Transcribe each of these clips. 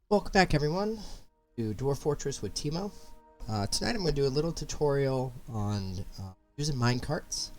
Welcome back everyone to Dwarf Fortress with Teemo. Tonight I'm going to do a little tutorial on using minecarts.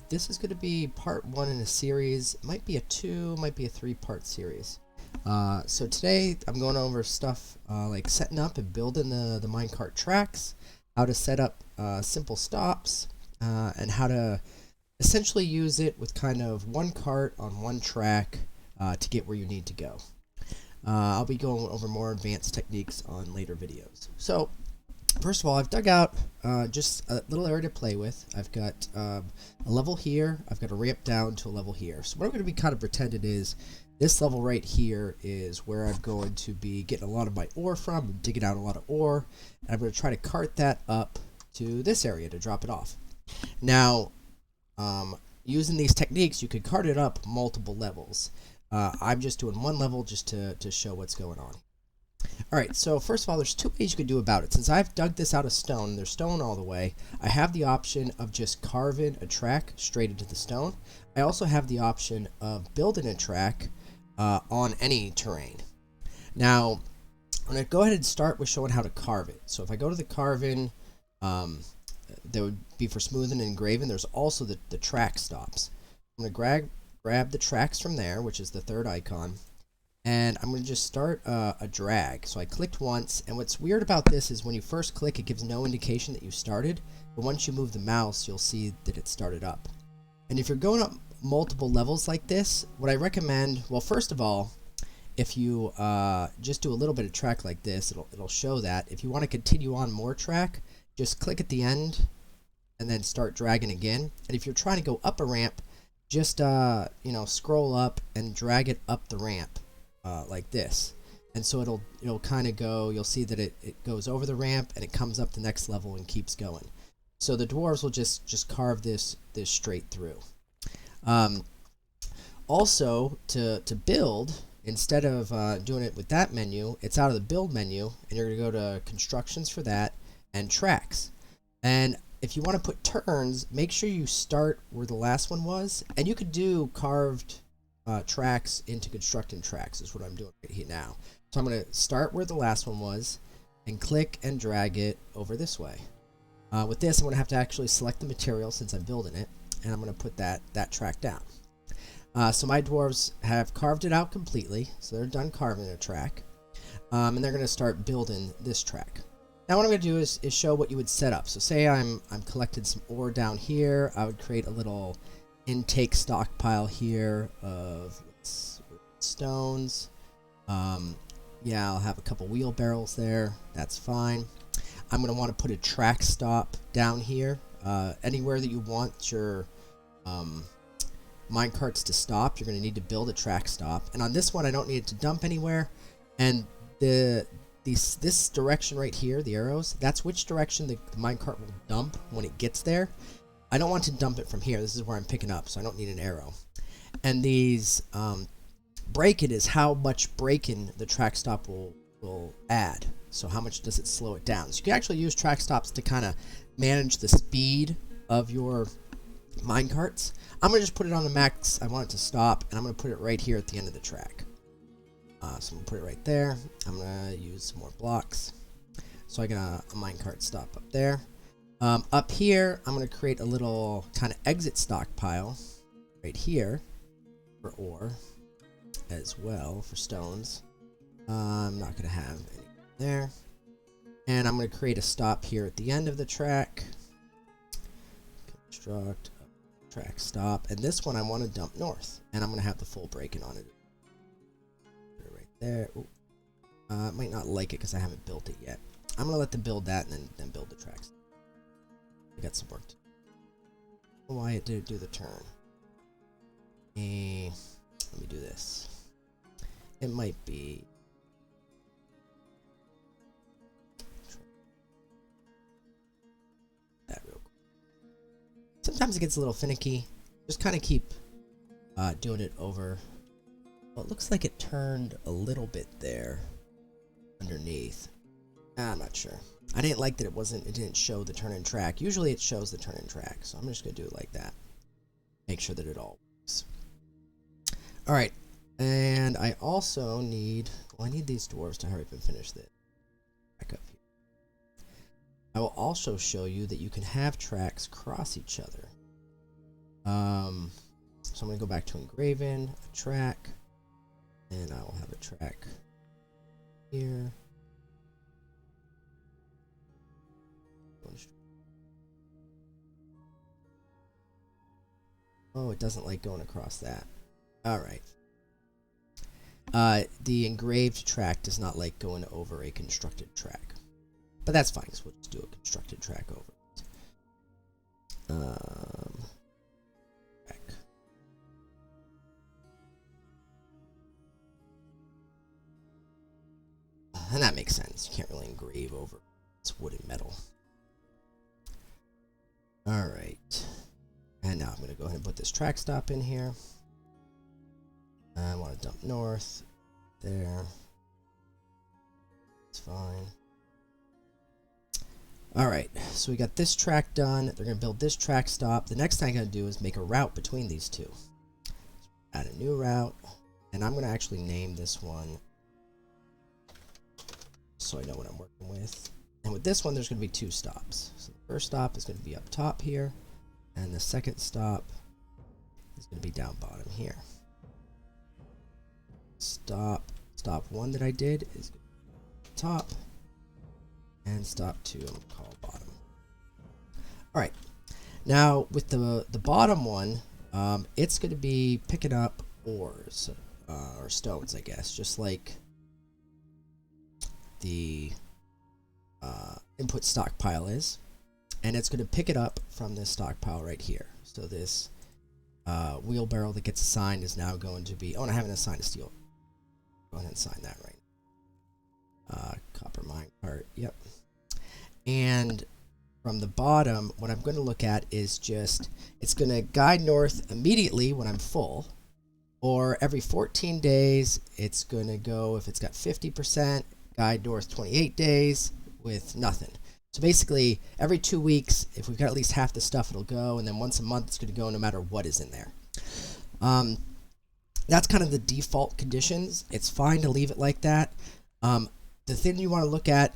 This is going to be part 1 in a series. It might be a 2, might be a 3-part series. So today I'm going over stuff like setting up and building the minecart tracks, how to set up simple stops, and how to essentially use it with kind of one cart on one track to get where you need to go. I'll be going over more advanced techniques on later videos. So, first of all, I've dug out just a little area to play with. I've got a level here. I've got a ramp down to a level here. So what I'm going to be kind of pretending is this level right here is where I'm going to be getting a lot of my ore from. I'm digging out a lot of ore. And I'm going to try to cart that up to this area to drop it off. Now, using these techniques, you could cart it up multiple levels. I'm just doing one level just to show what's going on. Alright, so first of all, there's 2 ways you can do about it. Since I've dug this out of stone, there's stone all the way, I have the option of just carving a track straight into the stone. I also have the option of building a track on any terrain. Now, I'm going to go ahead and start with showing how to carve it. So if I go to the carving, that would be for smoothing and engraving. There's also the track stops. I'm going to grab the tracks from there, which is the 3rd icon, and I'm going to just start a drag. So I clicked once, and what's weird about this is when you first click, it gives no indication that you started, but once you move the mouse, you'll see that it started up. And if you're going up multiple levels like this, what I recommend, well, first of all, if you just do a little bit of track like this, it'll show that. If you want to continue on more track, just click at the end and then start dragging again. And if you're trying to go up a ramp, just scroll up and drag it up the ramp like this, and so it'll kind of go, you'll see that it goes over the ramp and it comes up the next level and keeps going. So the dwarves will just carve this straight through. Also, to build, instead of doing it with that menu, it's out of the build menu, and you're going to go to constructions for that and tracks. And if you want to put turns, make sure you start where the last one was, and you could do carved tracks into constructing tracks is what I'm doing right here now. So I'm going to start where the last one was and click and drag it over this way. With this, I'm going to have to actually select the material since I'm building it, and I'm going to put that track down. So my dwarves have carved it out completely, so they're done carving a track, and they're going to start building this track. Now what I'm going to do is show what you would set up. So say I'm collecting some ore down here. I would create a little intake stockpile here of stones. Yeah, I'll have a couple wheelbarrows there. That's fine. I'm going to want to put a track stop down here. Anywhere that you want your minecarts to stop, you're going to need to build a track stop. And on this one, I don't need it to dump anywhere. And this direction right here, the arrows, that's which direction the minecart will dump when it gets there. I don't want to dump it from here. This is where I'm picking up, so I don't need an arrow. And these break it is how much braking the track stop will add. So how much does it slow it down? So you can actually use track stops to kind of manage the speed of your minecarts. I'm going to just put it on the max I want it to stop, and I'm going to put it right here at the end of the track. So I'm going to put it right there. I'm going to use some more blocks. So I got a minecart stop up there. Up here, I'm going to create a little kind of exit stockpile right here for ore as well, for stones. I'm not going to have any there. And I'm going to create a stop here at the end of the track. Construct a track stop. And this one I want to dump north. And I'm going to have the full braking on it. There. Might not like it because I haven't built it yet. I'm gonna let them build that and then build the tracks. I got some work to do. Why it didn't do the turn? Let me do this. It might be that real quick. Sometimes it gets a little finicky. Just kind of keep doing it over. Well, it looks like it turned a little bit there underneath. I'm not sure. I didn't like that it didn't show the turn in track. Usually it shows the turn in track, so I'm just going to do it like that. Make sure that it all works. Alright, and I also need Well, I need these dwarves to hurry up and finish this. Back up here. I will also show you that you can have tracks cross each other. So I'm going to go back to engraven, a track, and I will have a track here. Oh, it doesn't like going across that. Alright. The engraved track does not like going over a constructed track. But that's fine, because we'll just do a constructed track over it. Track. And that makes sense. You can't really engrave over it's wood and metal. Alright. And now I'm going to go ahead and put this track stop in here. I want to dump north. There. It's fine. Alright, so we got this track done. They're going to build this track stop. The next thing I'm going to do is make a route between these two. Add a new route. And I'm going to actually name this one so I know what I'm working with. And with this one, there's going to be two stops. So the first stop is going to be up top here. And the second stop is going to be down bottom here. Stop 1 that I did is top. And stop 2 I'm going to call bottom. Alright. Now with the bottom one, it's going to be picking up ores. Or stones, I guess. Just like the input stockpile is. And it's going to pick it up from this stockpile right here. So this wheelbarrow that gets assigned is now going to be... Oh, and I haven't assigned a steel. Go ahead and assign that right now. Copper minecart, yep. And from the bottom, what I'm going to look at is just... It's going to guide north immediately when I'm full. Or every 14 days, it's going to go, if it's got 50%, guide north 28 days with nothing. So basically, every 2 weeks, if we've got at least half the stuff, it'll go, and then once a month, it's going to go no matter what is in there. That's kind of the default conditions. It's fine to leave it like that. The thing you want to look at,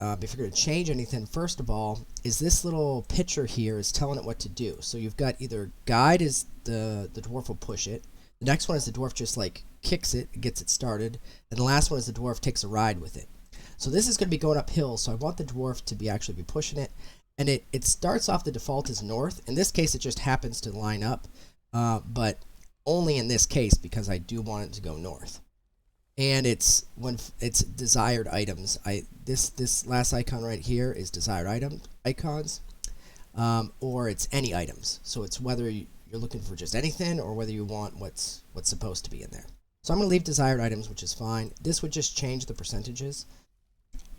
if you're going to change anything, first of all, is this little picture here is telling it what to do. So you've got either guide is the dwarf will push it. The next one is the dwarf just like kicks it, gets it started. And the last one is the dwarf takes a ride with it. So this is going to be going uphill, so I want the dwarf to be actually be pushing it. And it starts off the default as north. In this case, it just happens to line up, but only in this case because I do want it to go north. And it's when it's desired items. This last icon right here is desired icons, or it's any items. So it's whether you're looking for just anything or whether you want what's supposed to be in there. So I'm going to leave desired items, which is fine. This would just change the percentages.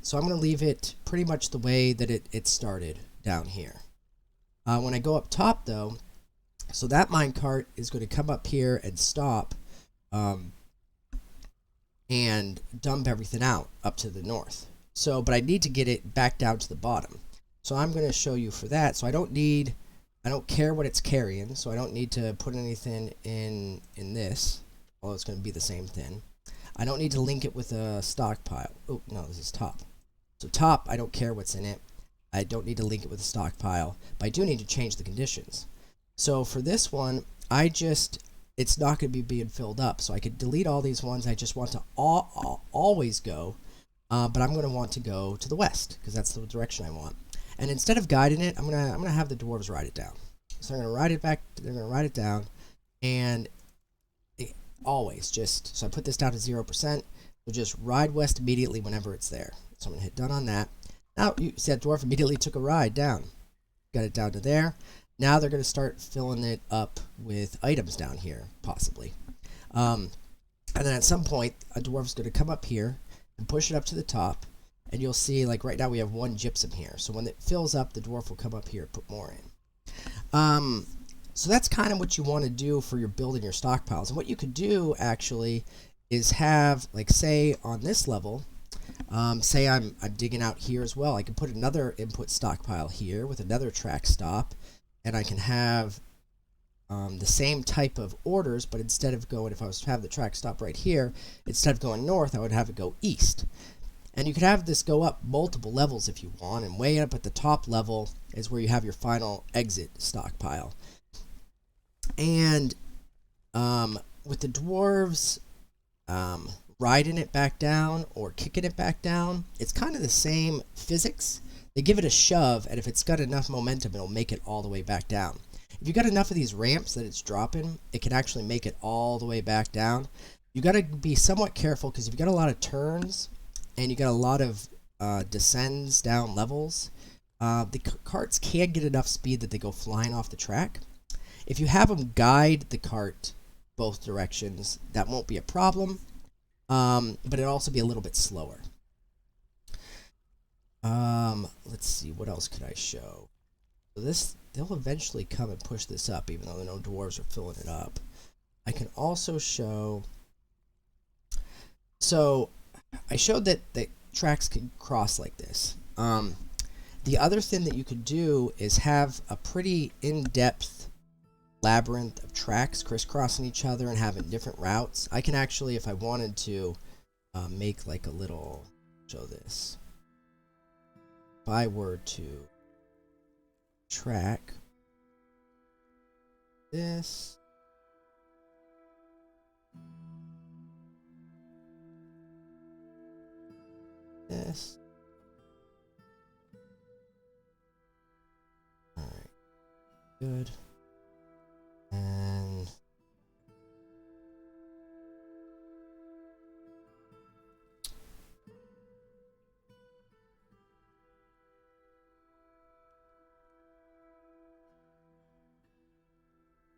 So I'm going to leave it pretty much the way that it started down here. When I go up top, though, so that minecart is going to come up here and stop and dump everything out up to the north. So, but I need to get it back down to the bottom. So I'm going to show you for that. So I don't care what it's carrying, so I don't need to put anything in this. Well, it's going to be the same thing. I don't need to link it with a stockpile. Oh, no, this is top. So top, I don't care what's in it. I don't need to link it with a stockpile, but I do need to change the conditions. So for this one, it's not going to be being filled up. So I could delete all these ones. I just want to always go, but I'm going to want to go to the west because that's the direction I want. And instead of guiding it, I'm gonna have the dwarves ride it down. So they're gonna ride it back. They're gonna ride it down, and always just so I put this down to 0%. So just ride west immediately whenever it's there. So I'm gonna hit done on that. Now you see that dwarf immediately took a ride down. Got it down to there. Now they're gonna start filling it up with items down here, possibly. And then at some point, a dwarf's gonna come up here and push it up to the top. And you'll see, like right now, we have 1 gypsum here. So when it fills up, the dwarf will come up here and put more in. So that's kind of what you want to do for your building your stockpiles. And what you could do, actually, is have, like, say, on this level, say I'm digging out here as well. I can put another input stockpile here with another track stop. And I can have the same type of orders, but instead of going, if I was to have the track stop right here, instead of going north, I would have it go east. And you could have this go up multiple levels if you want, and way up at the top level is where you have your final exit stockpile. And with the dwarves riding it back down or kicking it back down, it's kind of the same physics. They give it a shove, and if it's got enough momentum, it'll make it all the way back down. If you got enough of these ramps that it's dropping, it can actually make it all the way back down. You got to be somewhat careful, because if you got a lot of turns and you got a lot of descends down levels, the carts can get enough speed that they go flying off the track. If you have them guide the cart both directions, that won't be a problem, but it'll also be a little bit slower. Let's see, what else could I show? So this, they'll eventually come and push this up, even though no dwarves are filling it up. I can also show, so I showed that the tracks can cross like this. The other thing that you could do is have a pretty in-depth labyrinth of tracks crisscrossing each other and having different routes. I can actually, if I wanted to, make like a little, show this. If I were to track this, this, all right, good, and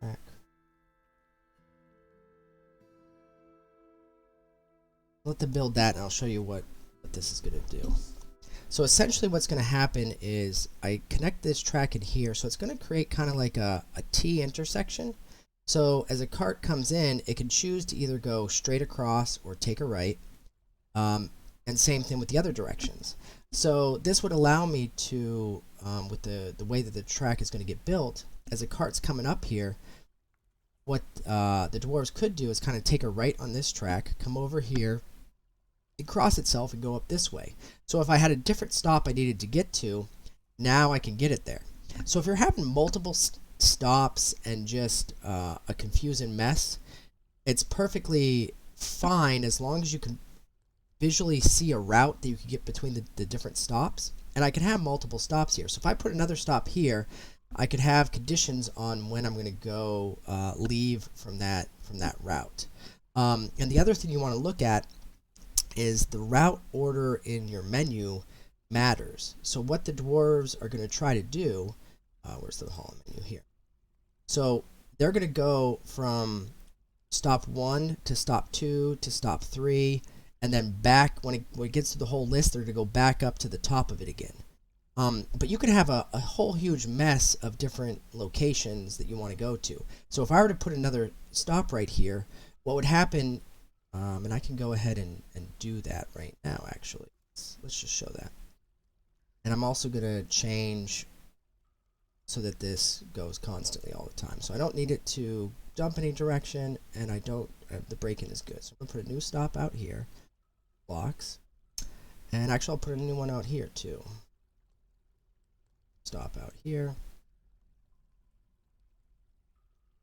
track. Let them build that, and I'll show you what this is going to do. So essentially what's going to happen is I connect this track in here, so it's going to create kind of like a T intersection. So as a cart comes in, it can choose to either go straight across or take a right, and same thing with the other directions. So this would allow me to, with the way that the track is going to get built, as a cart's coming up here, what the dwarves could do is kind of take a right on this track, come over here, and cross itself and go up this way. So if I had a different stop I needed to get to, now I can get it there. So if you're having multiple stops and just a confusing mess, it's perfectly fine as long as you can visually see a route that you can get between the different stops. And I can have multiple stops here. So if I put another stop here, I could have conditions on when I'm going to go leave from that route. And the other thing you want to look at is the route order in your menu matters. So what the dwarves are going to try to do, where's the hall menu here? So they're going to go from stop 1 to stop 2 to stop 3, and then back when it gets to the whole list, they're going to go back up to the top of it again. But you could have a whole huge mess of different locations that you want to go to. So if I were to put another stop right here, what would happen, and I can go ahead and do that right now actually. Let's just show that. And I'm also going to change so that this goes constantly all the time. So I don't need it to jump any direction, and I don't, the braking is good. So I'm going to put a new stop out here, blocks, and actually I'll put a new one out here too. Stop out here.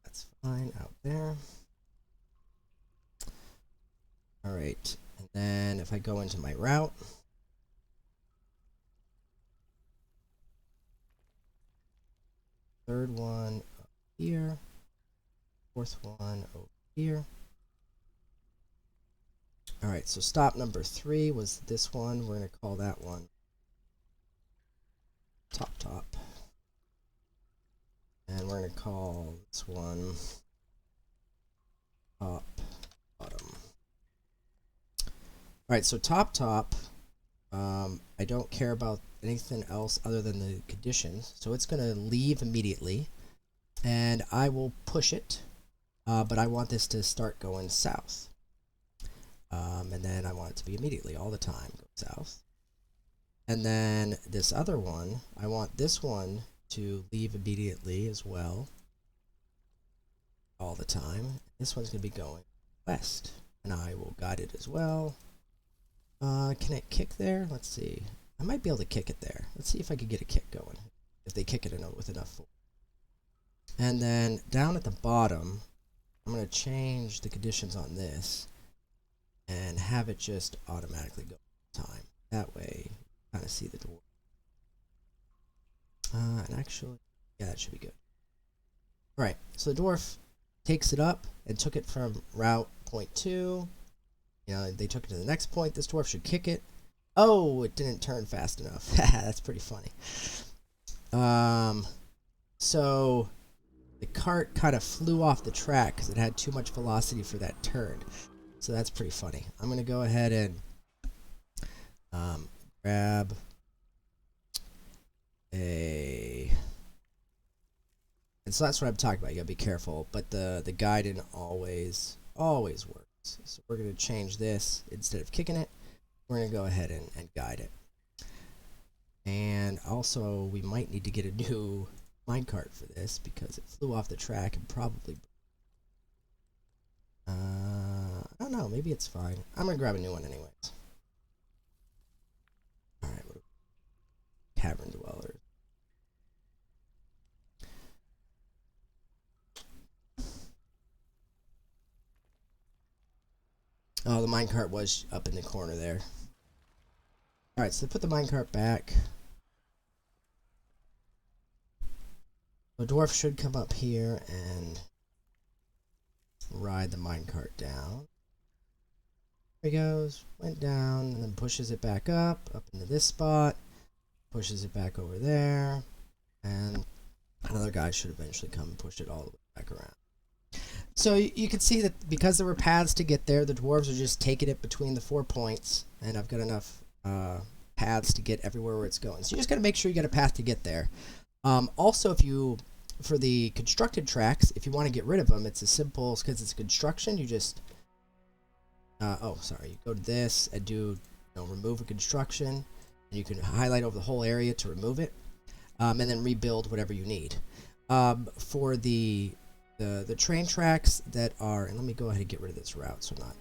That's fine out there. All right, and then if I go into my route, third one up here, fourth one over here. All right, so stop number 3 was this one. We're going to call that one top. And we're going to call this one top bottom. Alright, so top, I don't care about anything else other than the conditions. So it's going to leave immediately, and I will push it, but I want this to start going south. And then I want it to be immediately all the time go south. And then this other one, I want this one to leave immediately as well. all the time. This one's going to be going west, and I will guide it as well. Can it kick there? Let's see. I might be able to kick it there. Let's see if I can get a kick going, if they kick it with enough force. And then down at the bottom, I'm going to change the conditions on this and have it just automatically go time. That way, you kind of see the dwarf. And actually, yeah, that should be good. All right, so the dwarf takes it up and took it from route point 2. You know, they took it to the next point. This dwarf should kick it. Oh, it didn't turn fast enough. That's pretty funny. So the cart kind of flew off the track because it had too much velocity for that turn. So that's pretty funny. I'm going to go ahead and grab a... And so that's what I'm talking about. You got to be careful. But the guide didn't always works. So we're going to change this. Instead of kicking it, we're going to go ahead and guide it. And also, we might need to get a new minecart for this because it flew off the track and probably... I don't know. Maybe it's fine. I'm going to grab a new one anyways. Alright, Cavern Dwellers. Oh, the minecart was up in the corner there. Alright, so put the minecart back. The dwarf should come up here and ride the minecart down. There he goes, went down, and then pushes it back up into this spot, pushes it back over there, and another guy should eventually come and push it all the way back around. So you can see that because there were paths to get there, the dwarves are just taking it between the 4 points, and I've got enough paths to get everywhere where it's going. So you just got to make sure you got a path to get there. Also, for the constructed tracks, if you want to get rid of them, it's as simple, because it's construction, you just, you go to this and do, remove a construction, and you can highlight over the whole area to remove it, and then rebuild whatever you need. For the train tracks that are, and let me go ahead and get rid of this route so I'm not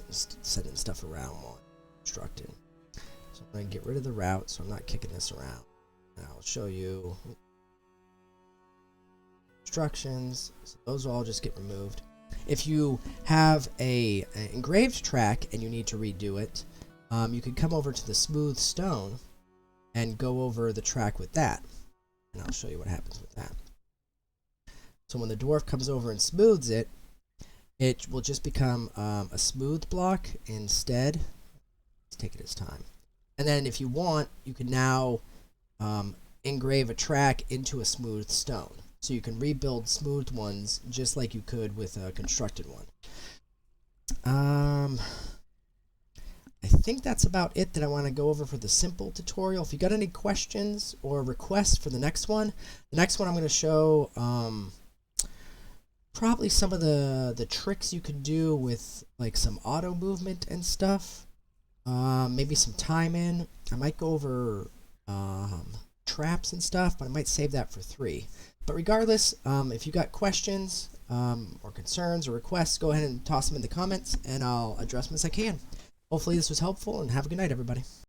sending stuff around while I'm constructing. So I'm going to get rid of the route so I'm not kicking this around. And I'll show you instructions. So those will all just get removed. If you have an engraved track and you need to redo it, you can come over to the smooth stone and go over the track with that. And I'll show you what happens with that. So when the dwarf comes over and smooths it, it will just become a smooth block instead. Let's take it its time. And then if you want, you can now engrave a track into a smooth stone. So you can rebuild smooth ones just like you could with a constructed one. I think that's about it that I want to go over for the simple tutorial. If you got any questions or requests for the next one I'm going to show probably some of the tricks you can do with like some auto movement and stuff. Maybe some time in. I might go over traps and stuff, but I might save that for 3. But regardless, if you got questions or concerns or requests, go ahead and toss them in the comments, and I'll address them as I can. Hopefully this was helpful, and have a good night, everybody.